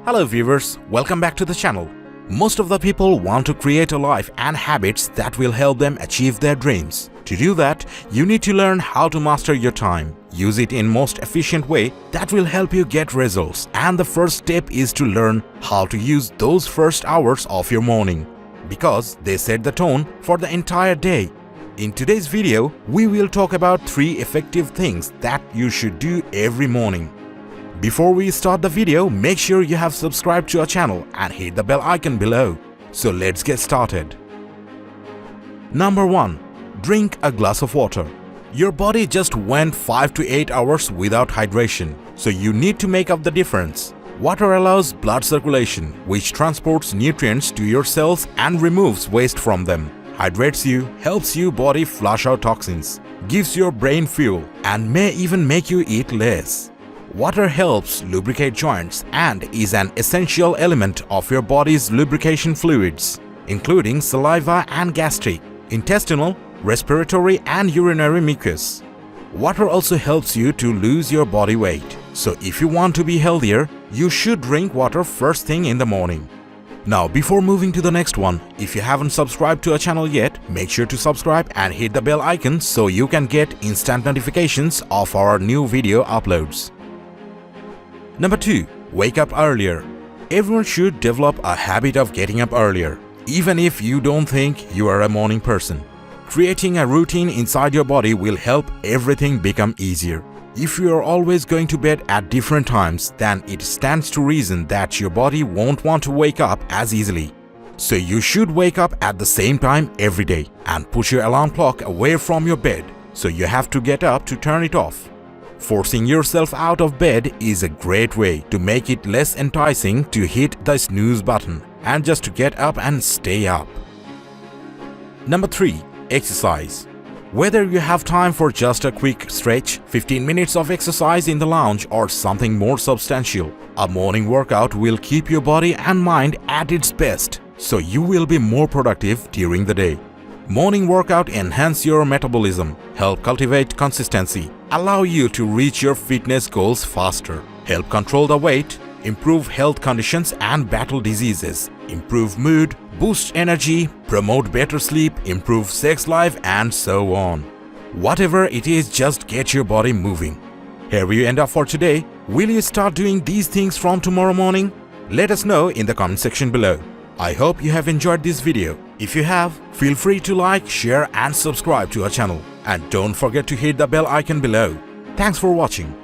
Hello viewers, welcome back to the channel. Most of the people want to create a life and habits that will help them achieve their dreams. To do that, you need to learn how to master your time. Use it in most efficient way that will help you get results. And the first step is to learn how to use those first hours of your morning, because they set the tone for the entire day. In today's video, we will talk about 3 effective things that you should do every morning. Before we start the video, make sure you have subscribed to our channel and hit the bell icon below. So let's get started. Number 1. Drink a glass of water. Your body just went 5 to 8 hours without hydration, so you need to make up the difference. Water allows blood circulation, which transports nutrients to your cells and removes waste from them. Hydrates you, helps your body flush out toxins, gives your brain fuel, and may even make you eat less. Water helps lubricate joints and is an essential element of your body's lubrication fluids, including saliva and gastric, intestinal, respiratory and urinary mucus. Water also helps you to lose your body weight. So if you want to be healthier, you should drink water first thing in the morning. Now before moving to the next one, if you haven't subscribed to our channel yet, make sure to subscribe and hit the bell icon so you can get instant notifications of our new video uploads. Number 2. Wake up earlier. Everyone should develop a habit of getting up earlier, even if you don't think you are a morning person. Creating a routine inside your body will help everything become easier. If you are always going to bed at different times, then it stands to reason that your body won't want to wake up as easily. So you should wake up at the same time every day and put your alarm clock away from your bed, so you have to get up to turn it off. Forcing yourself out of bed is a great way to make it less enticing to hit the snooze button and just to get up and stay up. Number 3. Exercise. Whether you have time for just a quick stretch, 15 minutes of exercise in the lounge, or something more substantial, a morning workout will keep your body and mind at its best, so you will be more productive during the day. Morning workout enhance your metabolism, help cultivate consistency, allow you to reach your fitness goals faster, help control the weight, improve health conditions and battle diseases, improve mood, boost energy, promote better sleep, improve sex life, and so on. Whatever it is, just get your body moving. Here we end up for today. Will you start doing these things from tomorrow morning? Let us know in the comment section below. I hope you have enjoyed this video. If you have, feel free to like, share and subscribe to our channel. And don't forget to hit the bell icon below. Thanks for watching.